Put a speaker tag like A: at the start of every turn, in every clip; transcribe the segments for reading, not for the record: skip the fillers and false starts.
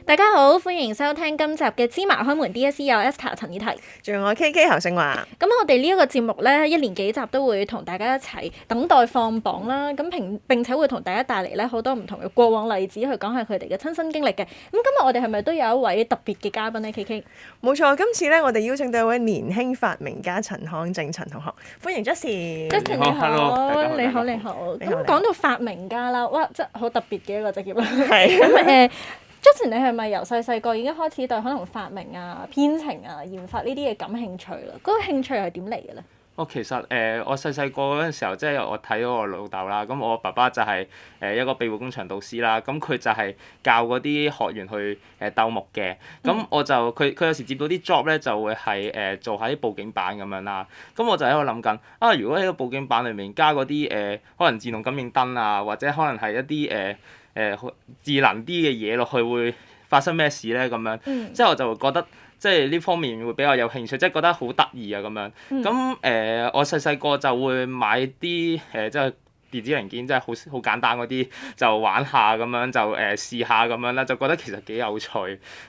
A: 大家好，歡迎收聽今集嘅芝麻開門 DSE 有 Esther 陳以提。
B: 仲有我 KK 侯勝華。
A: 咁我哋呢一個節目咧，一連幾集都會同大家一齊等待放榜啦。咁並且會同大家帶嚟咧好多唔同嘅過往例子，去講下佢哋嘅親身經歷嘅。咁今日我哋係咪都有一位特別嘅嘉賓咧？KK。
B: 冇錯，今次咧我哋邀請到一位年輕發明家陳康正陳同學，歡迎 Justin。Justin
A: 你好，你好你好。
B: 你好
A: 咁講到發明家啦，哇，真係好特別嘅一個職業啦。
B: 係。
A: 咁Justin 你係咪由細個已經開始對可能發明啊、編程啊、研發呢啲嘢感興趣啦？嗰個興趣係點嚟嘅咧？
C: 其實我細個嗰陣時候，即係我睇到我老豆啦，咁我爸爸就係一個庇護工場導師啦，咁佢就係教嗰啲學員去鬥木嘅，咁我就佢有時接到啲 job 咧，就會係做下啲佈景板咁樣啦，咁我就喺度諗緊啊，如果喺個佈景板裏面加嗰啲可能自動感應燈啊，或者可能係一啲智能啲嘅嘢落去，會發生咩事咧？咁樣，即係我就會覺得。即係呢方面會比較有興趣，即係覺得好得意啊咁樣。咁我細個就會買啲即係電子零件，即係好簡單嗰啲，就玩下咁樣，就試下咁樣啦，就覺得其實幾有趣。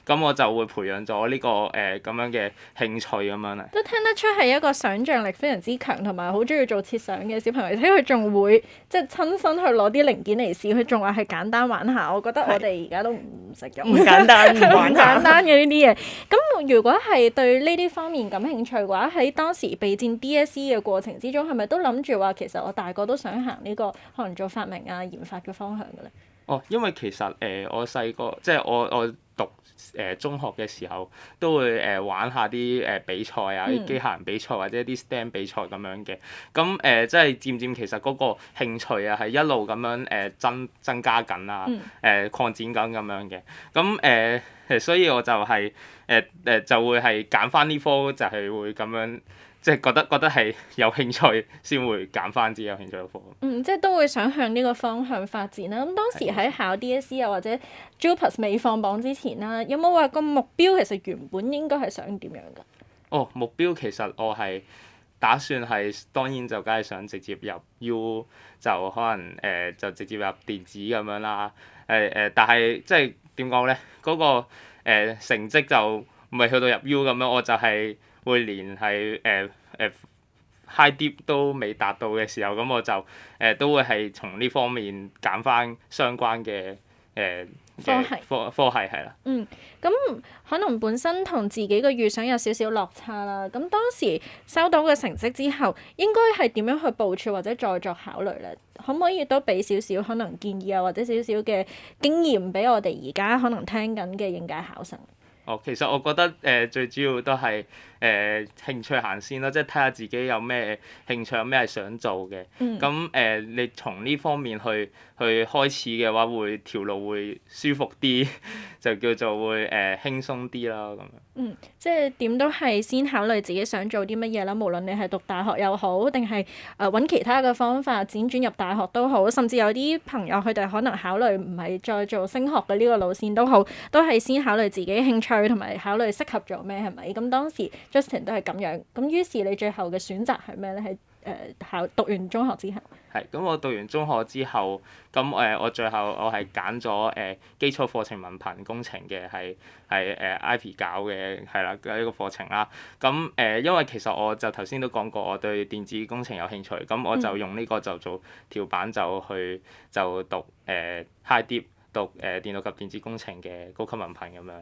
C: 咁我就會培養咗呢個咁樣嘅興趣咁樣啦。
A: 都聽得出係一個想像力非常之強，同埋好中意做設想嘅小朋友。而且佢仲會即係親身去攞啲零件嚟試，佢仲話係簡單玩下。我覺得我哋而家都唔識用。
B: 唔簡單，唔玩下。
A: 唔簡單嘅呢啲嘢。咁如果係對呢啲方面感興趣嘅話，喺當時備戰 DSE 嘅過程之中，係咪都諗住話其實我大個都想行呢個可能做發明啊、研發嘅方向嘅咧？
C: 因為其實我細個即係我讀中學嘅時候，都會玩下啲比賽啊，啲機械人比賽或者啲 STEM 比賽咁樣嘅。咁即係漸漸其實嗰個興趣啊，係一路咁樣增加緊啊，擴展緊咁樣嘅。咁所以我就係就會係揀翻呢科，就係會咁樣。即係覺得係有興趣先會揀翻自己有興趣嘅科。
A: 即係都會想向呢個方向發展啦。咁當時喺考 DSE 啊或者 JUPAS 未放榜之前啦，有冇話個目標其實原本應該係想點樣㗎？
C: 目標其實我係打算係當然就梗係想直接入 U， 就可能就直接入電子咁樣啦。但係即係點講咧？嗰個成績就唔係去到入 U 咁樣，我就係會連係high dip 都未達到嘅時候，咁我就都會係從呢方面揀翻相關嘅科系係啦。
A: 咁可能本身同自己嘅預想有少少落差啦。咁當時收到嘅成績之後，應該係點樣去部署或者再作考慮咧？可唔可以都俾少少可能建議啊，或者少少嘅經驗俾我哋而家可能聽緊嘅應屆考生？
C: 其實我覺得最主要都係興趣行先啦，即係睇下自己有咩興趣，有咩係想做嘅。咁你從呢方面去開始嘅話，條路會舒服啲，就叫做會輕鬆啲啦咁樣。
A: 即係點都係先考慮自己想做啲乜嘢啦。無論你係讀大學又好，定係揾其他嘅方法輾轉入大學都好，甚至有啲朋友佢哋可能考慮唔係再做升學嘅呢個路線都好，都係先考慮自己興趣同埋考慮適合做咩係咪？咁當時 Justin 都係咁樣。咁於是你最後嘅選擇係咩咧？喺讀完中學之後。
C: 係，咁我讀完中學之後，咁我最後我係揀咗基礎課程文憑工程嘅，係Ivy 搞嘅，係啦，呢個課程啦。咁因為其實我就頭先都講過，我對電子工程有興趣，咁我就用呢個就做跳板就讀high dip 讀電腦及電子工程嘅高級文憑咁樣，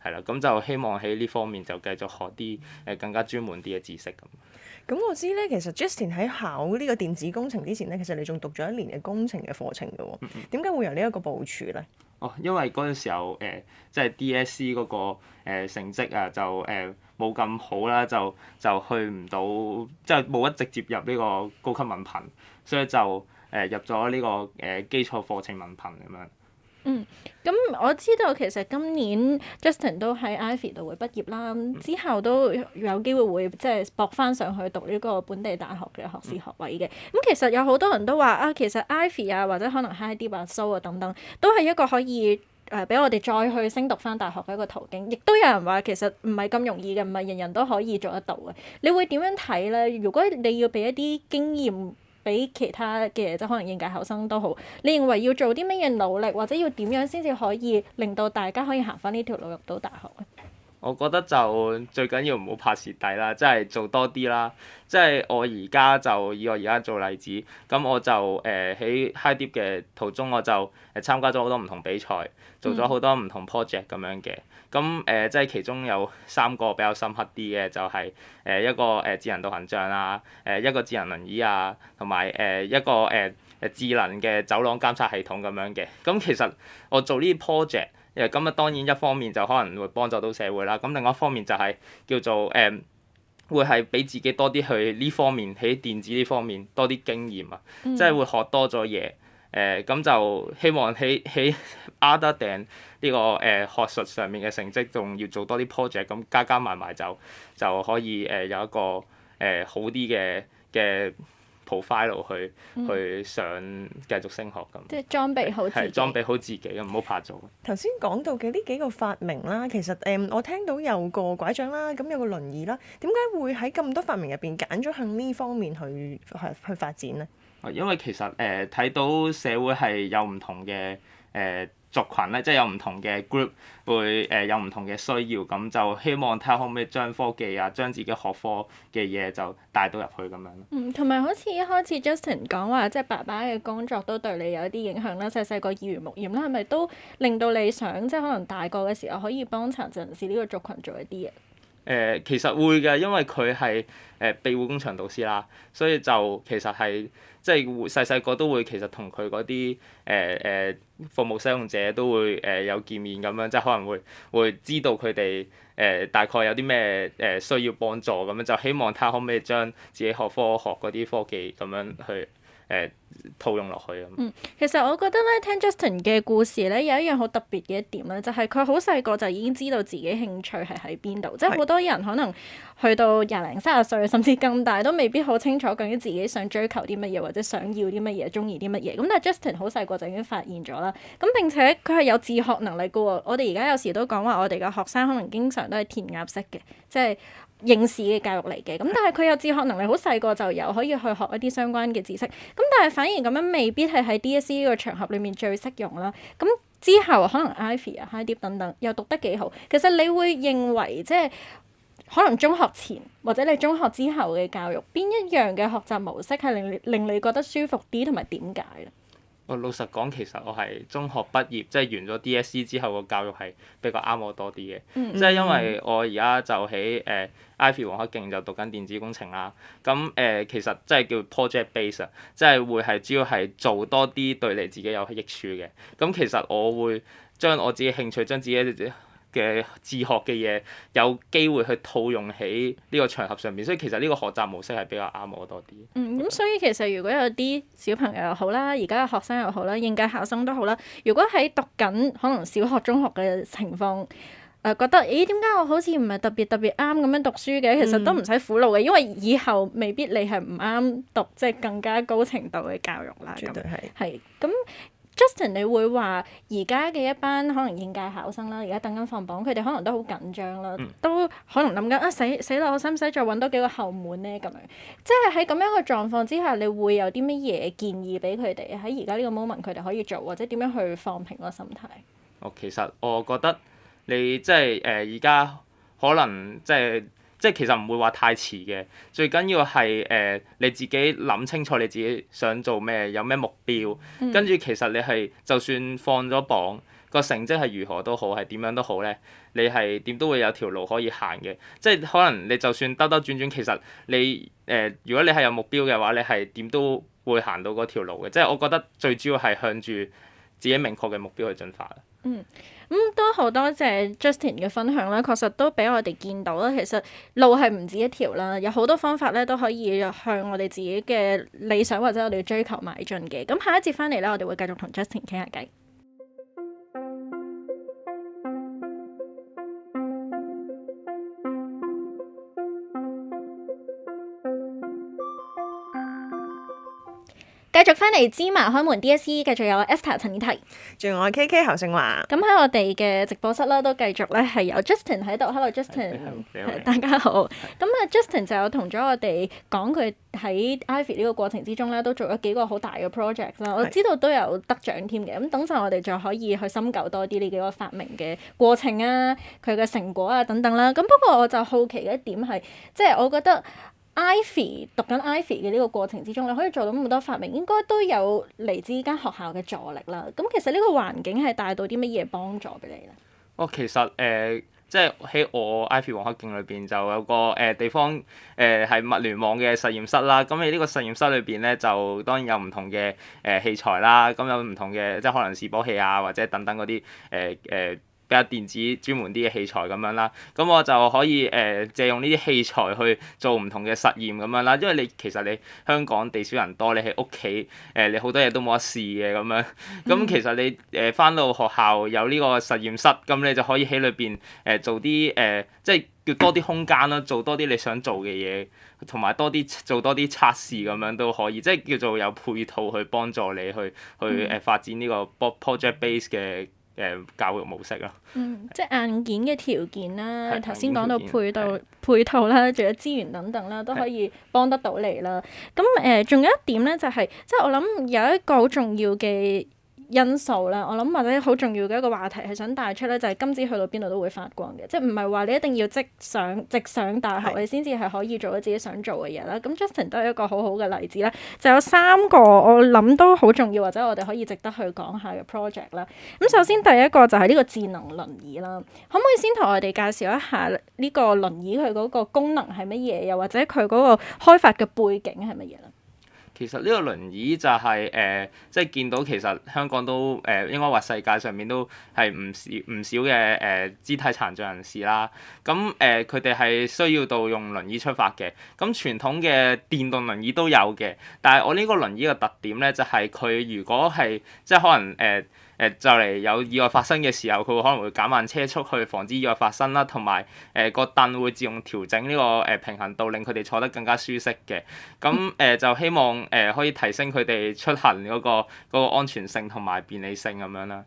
C: 係啦，咁就希望喺呢方面就繼續學啲更加專門啲嘅知識咁。
B: 咁我知咧，其實 Justin 喺考呢個電子工程之前咧，其實你仲讀咗1年嘅工程嘅課程嘅喎。點解會有呢一個部署咧？
C: 因為嗰陣時候即係 DSE 嗰個成績啊，就冇咁好啦，就去唔到，即係冇得直接入呢個高級文憑，所以就入咗呢個基礎課程文憑咁樣。
A: 咁我知道其實今年 Justin 都喺 Ivy 度會畢業啦，之後都有機會即係搏翻上去讀呢個本地大學嘅學士學位嘅。咁其實有好多人都話啊，其實 Ivy 啊或者可能 High Dip 啊、SO 啊等等，都係一個可以俾我哋再去升讀翻大學嘅一個途徑。亦都有人話其實唔係咁容易嘅，唔係人人都可以做得到嘅。你會點樣睇咧？如果你要俾一啲經驗比其他嘅即係可能應屆考生都好。你認為要做啲乜嘢努力，或者要點樣先至可以令到大家可以行翻呢條路入到大學咧？
C: 我覺得就最緊要唔好怕蝕底啦，即係做多啲啦。即係我而家就以我而家做例子，咁我就喺 High Dip 嘅途中，我就參加咗好多唔同比賽，做咗好多唔同 project 咁樣嘅。咁即係其中有3個比較深刻啲嘅，就係一個智能導行杖啊，一個智能輪椅啊，同埋一個智能嘅走廊監察系統咁樣嘅。咁其實我做呢啲 project。咁啊，當然一方面就可能會幫助到社會啦，咁另外一方面就係叫做會係俾自己多啲去呢方面喺電子呢方面多啲經驗啊，即係會學多咗嘢。咁就希望喺other than 呢個學術上面嘅成績，仲要做多啲 project，咁加埋就可以有一個好啲嘅profile 去上繼續升學咁，
A: 即係裝備好自己，
C: 裝備好自己，唔好怕做。
B: 頭先講到嘅呢幾個發明啦，其實我聽到有個拐杖啦，咁有個輪椅啦，點解會喺咁多發明入邊揀咗向呢方面去發展咧？
C: 因為其實睇到社會係有唔同嘅族群咧，即係有唔同嘅 group 會有唔同嘅需要，咁就希望睇下可唔可以將科技啊，將自己學科嘅嘢就帶到入去咁樣咯。
A: 同埋好似一開始 Justin 講話，即係爸爸嘅工作都對你有啲影響啦，細細個耳濡目染啦，係咪都令到你想即係可能大個嘅時候可以幫殘疾人士呢個族群做一啲嘢？
C: 其實會嘅，因為佢係庇護工場導師啦，所以就其實係即係細細個都會其實同佢嗰啲服務使用者都會有見面咁樣，即係可能會知道佢哋大概有啲咩需要幫助咁樣，就希望睇下可唔可以將自己學科學嗰啲科技咁樣去套用落去咁。
A: 其實我覺得咧，聽 Justin 嘅故事咧，有一樣好特別嘅一點咧，就係佢好細個就已經知道自己興趣係喺邊度，即係好多人可能去到20零30歲，甚至更大都未必好清楚究竟自己想追求啲乜嘢，或者想要啲乜嘢，中意啲乜嘢。咁但係 Justin 好細個就已經發現咗啦。咁並且佢係有自學能力嘅喎。我哋而家有時都講話，我哋嘅學生可能經常都係填鴨式嘅，即係應試嘅教育嚟嘅。咁但係佢有自學能力，好細個就有可以去學一啲相關嘅知識。咁但係反而咁樣未必係喺 DSE 呢個場合裡面最適用啦。咁之後可能 Ivy 啊、High Dip 等等又讀得幾好。其實你會認為即係可能中學前或者你中學之後嘅教育，邊一樣嘅學習模式係令你覺得舒服啲，同埋點解咧？
C: 我老實講，其實我係中學畢業，即係完咗 DSE 之後個教育係比較啱我多啲嘅。即係因為我而家就喺Ivy 黃克競就讀緊電子工程啦。咁其實即係叫 project base 啊，即係會係主要係做多啲對你自己有益處嘅。咁其實我會將我自己興趣，將自己嘅自學嘅嘢有機會去套用喺呢個場合上面，所以其實呢個學習模式係比較啱我多啲。
A: 咁所以其實如果有啲小朋友又好啦，而家嘅學生又好啦，應屆考生都好啦，如果喺讀緊可能小學、中學嘅情況，覺得點解我好似唔係特別啱咁樣讀書嘅？其實都唔使苦惱嘅，因為以後未必你係唔啱讀即係更加高程度嘅教育啦。
B: 絕對
A: 係咁。Justin，你會話而家嘅一班可能應屆考生啦，而家等緊放榜，佢哋可能都好緊張啦，都可能諗緊死啦，我使唔使再揾多幾個後門咧？咁樣即係喺咁樣嘅狀況之下，你會有啲乜嘢建議俾佢哋喺而家呢個 moment 佢哋可以做，或者點樣去放平個心態？
C: 其實我覺得你即係而家可能即係其實唔會話太遲嘅，最緊要係你自己諗清楚你自己想做咩，有咩目標，跟住其實你係就算放咗榜，個成績係如何都好，係點樣都好咧，你係點都會有條路可以行嘅。即係可能你就算兜兜轉轉，其實你如果你係有目標嘅話，你係點都會行到嗰條路嘅。即係我覺得最主要係向住自己明確嘅目標去進發。
A: 都好多謝 Justin 嘅分享啦，確實都俾我哋見到啦。其實路係唔止一條啦，有好多方法咧都可以向我哋自己嘅理想或者我哋嘅追求邁進嘅。咁下一節翻嚟咧，我哋會繼續同 Justin 傾下偈。繼繼續翻嚟芝麻開門 DSE，繼續有 Esther 陳以提，
B: 仲有我 KK 侯勝華。
A: 咁喺我哋嘅直播室啦，都繼續咧係有 Justin 喺度。Hello Justin，大家好。咁啊，Justin 就有同咗我哋講佢喺 Ivy 呢個過程之中咧，都做咗幾個好大嘅 project 啦。我知道都有得獎添嘅。咁等陣我哋就可以去深究多啲呢幾個發明嘅過程啊，佢嘅成果啊等等啦。咁不過我就好奇嘅一點係，即係我覺得。Ivy 讀緊 Ivy 嘅呢個過程之中，你可以做到咁多發明，應該都有嚟自呢間學校嘅助力啦。咁其實呢個環境係帶到啲乜嘢幫助俾你咧？
C: 其實即係喺我 Ivy 黃克競裏邊就有個地方係物聯網嘅實驗室啦。咁喺呢個實驗室裏邊咧，就當然有唔同嘅器材啦。咁有唔同嘅即係可能示波器啊，或者等等嗰啲比較電子專門啲嘅器材咁樣啦，咁我就可以借用呢啲器材去做唔同嘅實驗咁樣啦。因為其實你香港地少人多，你喺屋企你好多嘢都冇得試嘅咁樣。咁其實你返到學校有呢個實驗室，咁你就可以喺裏邊做啲即係叫多啲空間啦，做多啲你想做嘅嘢，同埋做多啲測試咁樣都可以，即係叫做有配套去幫助你去發展呢個 project base 嘅教育模式咯。
A: 即係硬件嘅條件啦，頭先講到配套啦，仲有資源等等啦，都可以幫得到你啦。咁仲有一點咧，就係即係我諗有一個好重要嘅因素啦，我諗或者好重要嘅一個話題係想帶出咧，就係金子去到邊度都會發光嘅，即係唔係話你一定要直上大學你先至係可以做到自己想做嘅嘢啦。咁 Justin 都係一個好好嘅例子啦，就有3個我諗都好重要或者我哋可以值得去講下嘅 project 啦。咁首先第一個就係呢個智能輪椅啦，可唔可以先同我哋介紹一下呢個輪椅佢嗰個功能係乜嘢，又或者佢嗰個開發嘅背景係乜嘢咧？
C: 其實呢個輪椅就係即係見到其實香港都應該話世界上面都係唔少嘅肢體殘障人士啦。咁佢哋係需要到用輪椅出發嘅。咁傳統嘅電動輪椅都有嘅，但係我呢個輪椅嘅特點咧就係佢如果係即係可能就嚟有意外發生嘅時候，佢會可能會減慢車速去防止意外發生啦，同埋個凳會自動調整呢個平衡度，令佢哋坐得更加舒適嘅。咁就希望可以提升佢哋出行嗰個安全性同埋便利性咁樣啦。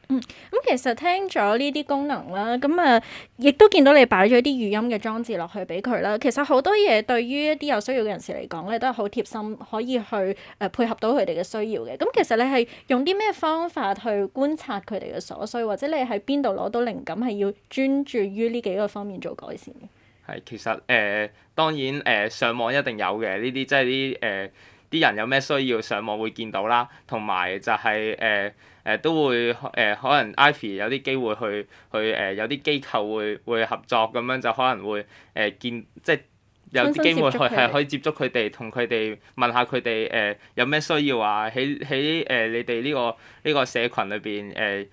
A: 咁其實聽咗呢啲功能啦，咁亦都見到你擺咗啲語音嘅裝置落去俾佢啦。其實好多嘢對於一啲有需要嘅人士嚟講咧，都係好貼心，可以去配合到佢哋嘅需要嘅。咁其實你係用啲咩方法去觀察佢哋嘅所需，或者你喺邊度攞到靈感，係要專注於呢幾個方面做改善嘅？
C: 係，其實當然上網一定有嘅呢啲，即係啲人有咩需要上網會見到啦，同埋就係都會可能 Ivy 有啲機會去有啲機構會合作咁樣，就可能會即係有啲機會可以接觸佢哋，同佢哋問下佢哋有咩需要啊？喺你哋呢個社群裏邊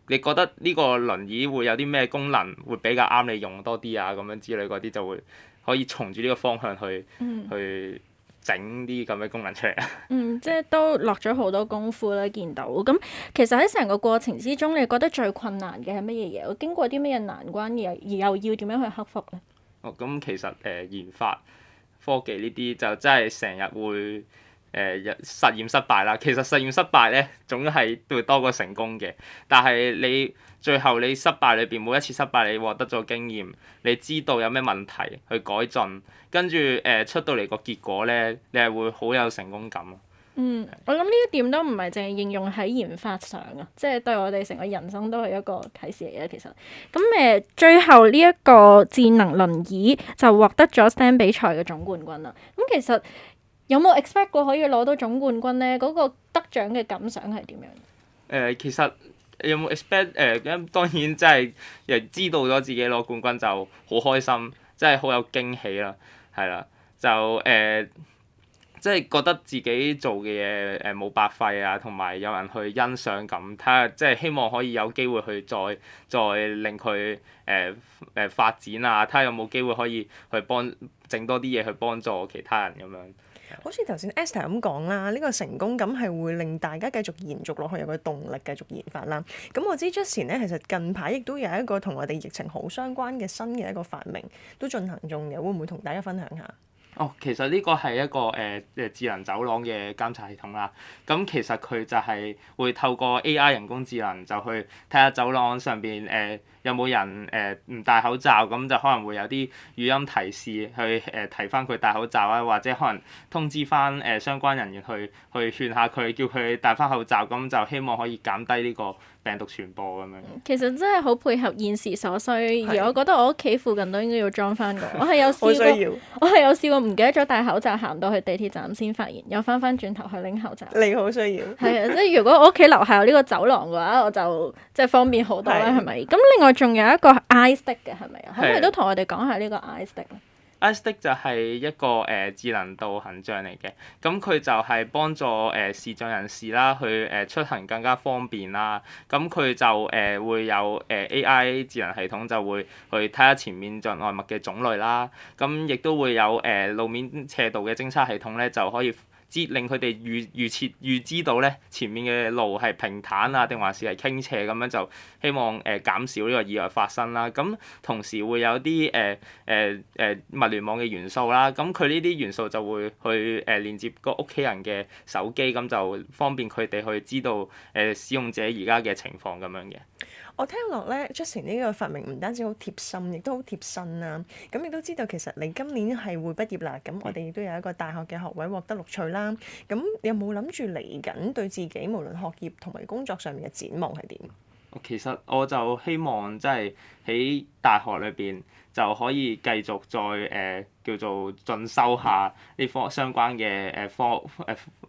C: 你覺得呢個輪椅會有啲咩功能會比較啱你用多啲啊？咁樣之類嗰啲就會可以從住呢個方向去整啲咁嘅功能出嚟啊！
A: 即係都落咗好多功夫啦，見到。咁其實喺成個過程之中，你覺得最困難嘅係乜嘢嘢？經過啲乜嘢難關而又要點樣去克服咧？
C: 咁其實研發科技呢啲就真係成日會實驗失敗啦。其實實驗失敗咧，總係會多過成功嘅。但係你最後你失敗裏邊每一次失敗，你獲得咗經驗，你知道有咩問題去改進，跟住出到嚟個結果咧，你係會好有成功感。
A: 我諗呢一點都唔係淨係應用喺研發上啊，即係對我哋成個人生都係一個啟示嚟嘅。其實咁最後呢一個智能輪椅就獲得咗 STEM 比賽嘅總冠軍啦。咁其實有冇 expect 過可以攞到總冠軍咧？嗰個得獎嘅感想係點樣？
C: 其實有冇 expect 咁當然真係知道咗自己攞冠軍就好開心，真係好有驚喜啦，係啦，就即係覺得自己做嘅嘢冇白費啊，同埋有人去欣賞咁，睇下即係希望可以有機會去再令佢發展啊，睇下有冇機會可以去整多啲嘢去幫助其他人咁樣。
B: 好似頭先 Esther 咁講啦，呢個成功感係會令大家繼續延續落去，有個動力繼續研發啦。咁我知 Justin 咧，其實近排亦都有一個同我哋疫情好相關嘅新嘅一個發明都進行中嘅，會唔會同大家分享下？
C: 哦，其實呢個係一個智能走廊嘅監察系統啦。咁其實佢就係會透過 AI 人工智能就去睇下走廊上邊有冇人唔戴口罩，咁就可能會有啲語音提示去提翻佢戴口罩啊，或者可能通知翻相關人員去勸下佢，叫佢戴翻口罩，咁就希望可以減低呢個病毒傳播咁樣。
A: 其實真係好配合現時所需，而
B: 係
A: 我覺得我屋企附近都應該要裝翻個。我係有
B: 好
A: 試過，
B: 需要。
A: 我係有試過唔記得咗戴口罩，行到去地鐵站先發現，又翻轉頭去拎口罩。
B: 你好需要。
A: 係啊，即係如果我屋企樓下有呢個走廊嘅話，我就即係方便好多啦，
B: 係
A: 係咪？咁另外仲有一個 iStick 嘅係咪啊？可唔可以
C: 係
A: 都同我哋講下呢個 iStick 咧？iStick
C: 就係一個智能導航杖嚟嘅，咁佢就係幫助視障人士啦，去出行更加方便啦。咁佢就會有AI 智能系統就會去睇下前面障礙物嘅種類啦。咁亦都會有路面斜度嘅偵測系統咧，就可以令佢哋預知到咧前面嘅路係平坦啊，定還是係傾斜咁樣，就希望減少呢個意外發生啦。咁同時會有啲物聯網嘅元素啦，咁佢呢啲元素就會去連接個屋企人嘅手機，咁就方便佢哋去知道使用者而家嘅情況咁樣嘅。
B: 我聽落咧，Justin 呢個發明唔單止好貼心，亦都好貼身啦。咁亦都知道其實你今年係會畢業啦，咁我哋亦都有一個大學嘅學位獲得錄取啦。咁有冇諗住嚟緊對自己無論學業同埋工作上面嘅展望係點？
C: 其實我就希望即係喺大學裏邊就可以繼續再叫做進修下呢科相關嘅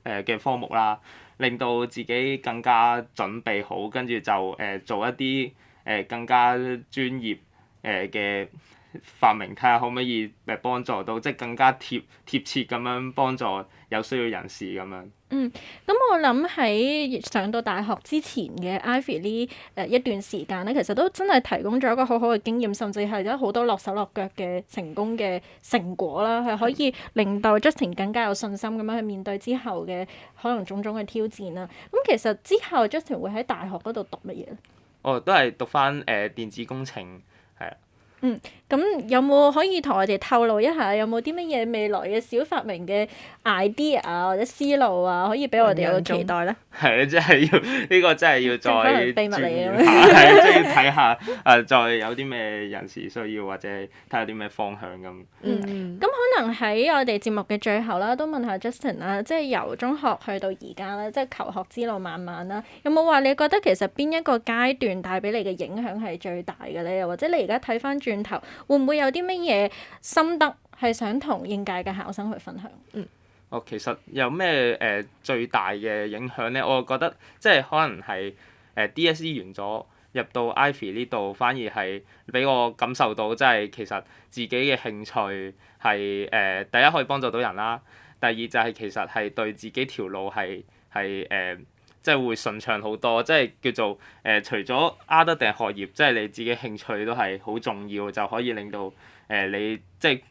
C: 嘅科目啦，令到自己更加準備好，跟住就做一啲更加專業嘅發明，睇下可唔可以幫助到，即係更加貼切咁樣幫助有需要人士咁樣。
A: 咁我諗喺上到大學之前嘅 Ivy 呢一段時間咧，其實都真係提供咗一個好好嘅經驗，甚至係有好多落手落腳嘅成功嘅成果啦，係可以令到 Justin 更加有信心咁樣去面對之後嘅可能種種嘅挑戰啦。咁其實之後 Justin 會喺大學嗰度讀乜嘢咧？
C: 我都係讀翻電子工程，係啊。
A: 咁有冇可以同我哋透露一下，有冇啲乜嘢未來嘅小發明嘅 idea 啊或者思路啊，可以俾我哋有個期待咧？
C: 係啊，真係要呢個真係要再
A: 可能秘密嚟嘅
C: 鑽下，係即係要睇下再有啲咩人士需要，或者睇下啲咩方向咁。
A: 咁可能喺我哋節目嘅最後啦，都問下 Justin 啦，即係由中學去到而家啦，即係求學之路漫漫啦，有冇話你覺得其實邊一個階段帶俾你嘅影響係最大嘅咧？又或者你而家睇翻轉頭，會唔會有啲乜嘢心得係想同應屆嘅考生去分享？
C: 其實有咩最大嘅影響咧？我覺得即係可能係DSE 完咗入到 Ivy 呢度，反而係俾我感受到，即係其實自己嘅興趣係第一可以幫助到人啦，第二就係其實係對自己條路係即係會順暢好多，即係叫做除咗 other 定係學業，即係你自己興趣都係好重要，就可以令到你即係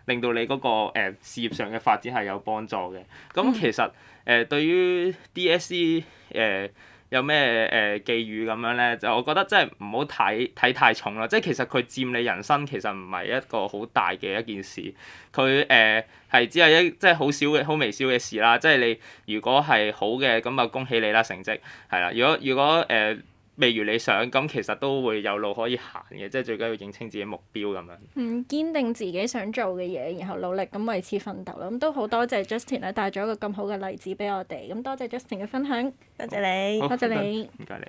C: 令到你嗰個事業上嘅發展係有幫助嘅。咁其實對於 DSE 有咩寄語咁樣咧？就我覺得真係唔好睇太重啦。即係其實佢佔你人生其實唔係一個好大嘅一件事，佢係只係即係好少嘅好微小嘅事啦。即係你如果係好嘅，咁啊恭喜你啦，成績係啦。如果未如理想，咁其實都會有路可以行嘅。即係最緊要認清自己目標咁樣。
A: 堅定自己想做嘅嘢，然後努力咁為此奮鬥啦。咁都好多謝 Justin 咧，帶咗一個咁好嘅例子俾我哋。咁多謝 Justin 嘅分享，
B: 多謝你。
A: 多謝你。
C: 唔該你。